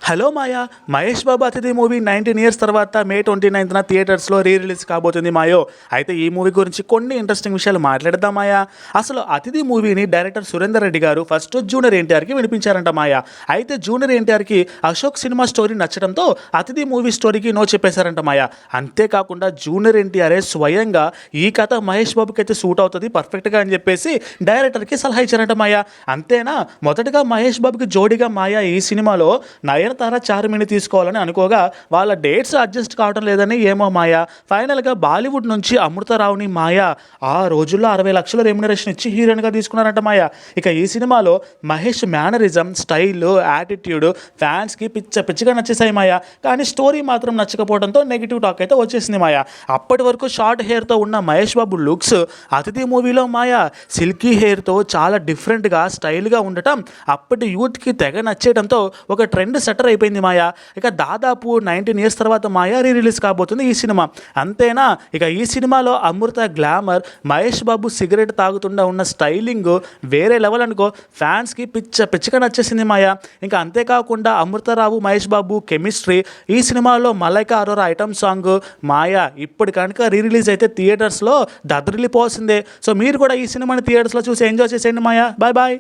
Hello మాయా, మహేష్ బాబు అతిథి movie 19 years తర్వాత మే 29న థియేటర్స్లో రిలీజ్ కాబోతుంది మాయో. అయితే ఈ మూవీ గురించి కొన్ని ఇంట్రెస్టింగ్ విషయాలు మాట్లాడదాం మాయా. అసలు అతిథి మూవీని డైరెక్టర్ సురేందర్ రెడ్డి గారు ఫస్ట్ జూనియర్ ఎన్టీఆర్కి వినిపించారంట మాయా. అయితే జూనియర్ ఎన్టీఆర్కి అశోక్ సినిమా స్టోరీ నచ్చడంతో అతిథి మూవీ స్టోరీకి నో చెప్పేశారంట మాయా. అంతేకాకుండా జూనియర్ ఎన్టీఆర్ఏ స్వయంగా ఈ కథ మహేష్ బాబుకి అయితే సూట్ అవుతుంది పర్ఫెక్ట్గా అని చెప్పేసి డైరెక్టర్కి సలహా ఇచ్చారంట మాయా. అంతేనా, మొదటగా మహేష్ బాబుకి జోడిగా మాయా ఈ సినిమాలో నయనతార చార్మిని తీసుకోవాలని అనుకోగా వాళ్ళ డేట్స్ అడ్జస్ట్ కావడం లేదని ఏమో మాయా ఫైనల్గా బాలీవుడ్ నుంచి అమృతరావుని మాయా ఆ రోజుల్లో 60 లక్షల రెమ్యునరేషన్ ఇచ్చి హీరోయిన్గా తీసుకున్నారంట మాయా. ఇక ఈ సినిమాలో మహేష్ మేనరిజం, స్టైల్, యాటిట్యూడ్ ఫ్యాన్స్కి పిచ్చిగా నచ్చేసాయి మాయా. కానీ స్టోరీ మాత్రం నచ్చకపోవడంతో నెగిటివ్ టాక్ అయితే వచ్చేసింది మాయా. అప్పటి వరకు షార్ట్ హెయిర్తో ఉన్న మహేష్ బాబు లుక్స్ అతిథి మూవీలో మాయా సిల్కీ హెయిర్తో చాలా డిఫరెంట్గా స్టైల్గా ఉండటం అప్పటి యూత్కి తెగ నచ్చేయడంతో ఒక ట్రెండ్ సెటర్ అయిపోయింది మాయా. ఇక దాదాపు 19 ఇయర్స్ తర్వాత మాయా రిలీజ్ కాబోతుంది ఈ సినిమా. అంతేనా, ఇక ఈ సినిమాలో అమృత గ్లామర్, మహేష్ బాబు సిగరెట్ తాగుతుండా ఉన్న స్టైలింగ్ వేరే లెవెల్ అనుకో. ఫ్యాన్స్కి పిచ్చిగా నచ్చేసింది మాయా. ఇంకా అంతేకాకుండా అమృతరావు మహేష్ బాబు కెమిస్ట్రీ, ఈ సినిమాలో మలైకా అరోరా ఐటమ్ సాంగ్ మాయా ఇప్పుడు కనుక రిలీజ్ అయితే థియేటర్స్లో దద్దరిల్లిపోవాల్సిందే. సో మీరు కూడా ఈ సినిమాని థియేటర్స్లో చూసి ఎంజాయ్ చేసేయండి మాయా. Bye bye.